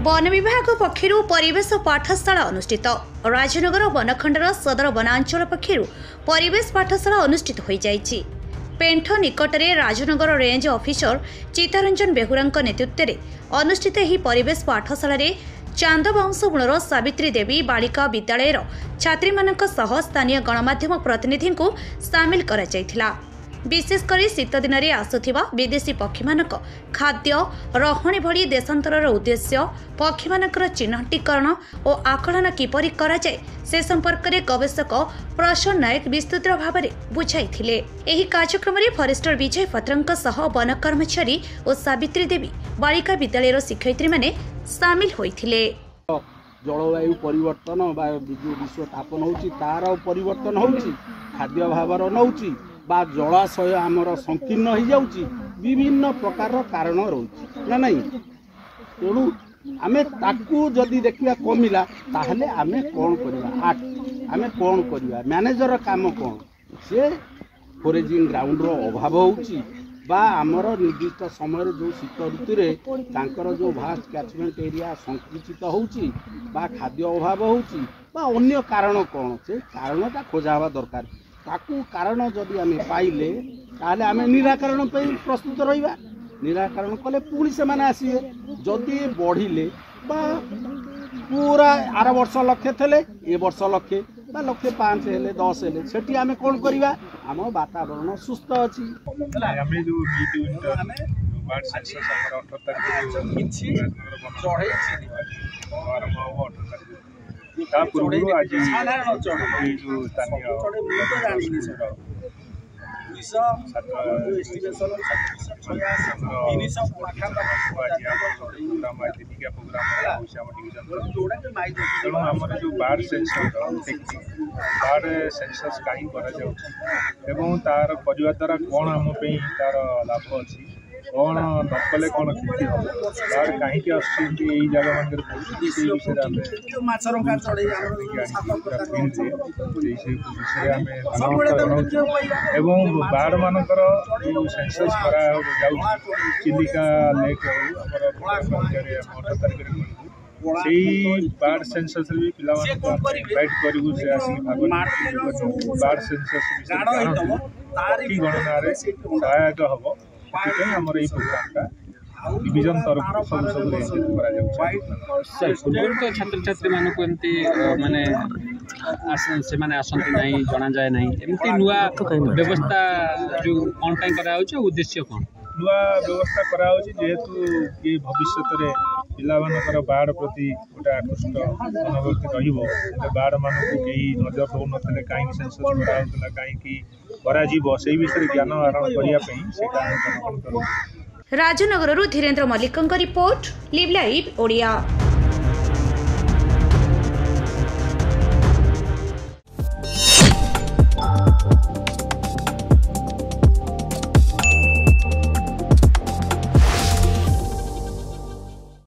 One विभाग पक्षर परिवेश पाठशाला अनुष्ठित। राजनगर वनखंडर सदर वनांचल पक्षर परिवेश पाठशाला अनुष्ठित हो जाइछि। पेंठ निकटरे राजनगर रेंज ऑफिसर चित्तरंजन बेहुरा नेतृत्व में अनुष्ठित यह परिवेश पाठशाला चांदबाउंश गुणर सावित्री देवी बालिका विद्यालय छात्री मानक सह स्थानीय गणमाध्यम प्रतिनिधि को सामिल करा जायथिला। विशेषकर शीत दिन में आसुथिबा विदेशी पक्षी मानक खाद्य रहणी भली देशांतरर उद्देश्य पक्षी मानकर चिन्हटीकरण और आकलन किपरि करा जाए से संपर्क में गवेषक प्रसन्न नायक विस्तृत भाव में बुझाइथिले। एही कार्यक्रम में फरेस्टर विजय पत्रंक सह वन कर्मचारी और सावित्री देवी बालिका विद्यालय शिक्षयित्री माने सामिल होइथिले। जलवायु परिवर्तन विश्व तापन होउची तार परिवर्तन होउची खाद्य अभाव नउची बा जलाशय आमर संकीर्ण हो जाउची विभिन्न प्रकार कारण रोची ना नहीं। तेणु आमे ताकू जदि देखिया कमिला ताहले आमे कोन करिबा आमे कोन करिबा मैनेजर काम कोन से फोरेजिंग ग्राउंड रो अभाव होउची बा आमर निर्दिष्ट समय जो शीत ऋतु रे तांकर जो भास्ट कैचमेंट एरिया संकुचित होउची बा खाद्य अभाव होउची बा अन्य कारण कोन से कारणटा खोजावा दरकार। ताकू कारण जदि आम पाइले ताहले आम निराकरण पे प्रस्तुत रहिबा। निराकरण कले पुणी से माने आसीबे जदि बढ़िले बा पूरा आर वर्ष लक्षे थले ए वर्ष लक्षे बा लक्षे 5 हेले 10 हेले सेठी आम कोन करिबा आम वातावरण सुस्थ अछि। आमे जो मीट बार्ड सेंसस हमर 18 तारिख किछि चढ़ै छि आरंभ हो 18 तारिख ता पूर्व आज जो स्थानीय आमर जो बार्ड सेंसस कहीं तार करने द्वारा कौन आम तार लाभ अच्छी कौन नकले कौन क्षति हम बार्ड कहीं आसुँच जगह एवं बार्ड मानकर जो सेंसस करा चिलिका लेक 18 तारिख बार्ड सेंसस भी पिला इनवाइट करूँ से बार्ड सेंसस गणना सहायक हम आमर यही प्रोग्राम डिविजन तरफ सब छात्र छात्री मानक एमती माने से माने आसंती नहीं जना जाए नहीं एमती नुआ व्यवस्था जो कौन टाइम करा उद्देश्य कौन नुआ व्यवस्था करा जेहेतु ये भविष्य में पिलामानकर बार्ड प्रति गोटे आकृष्ट मनोवृत्ति रही बार्ड मानक कहीं नजर दौन कहीं सेंसस कराला कहीं से विषय ज्ञान आरोप करने। Rajnagar Dhirendra Mallik report live live Odia.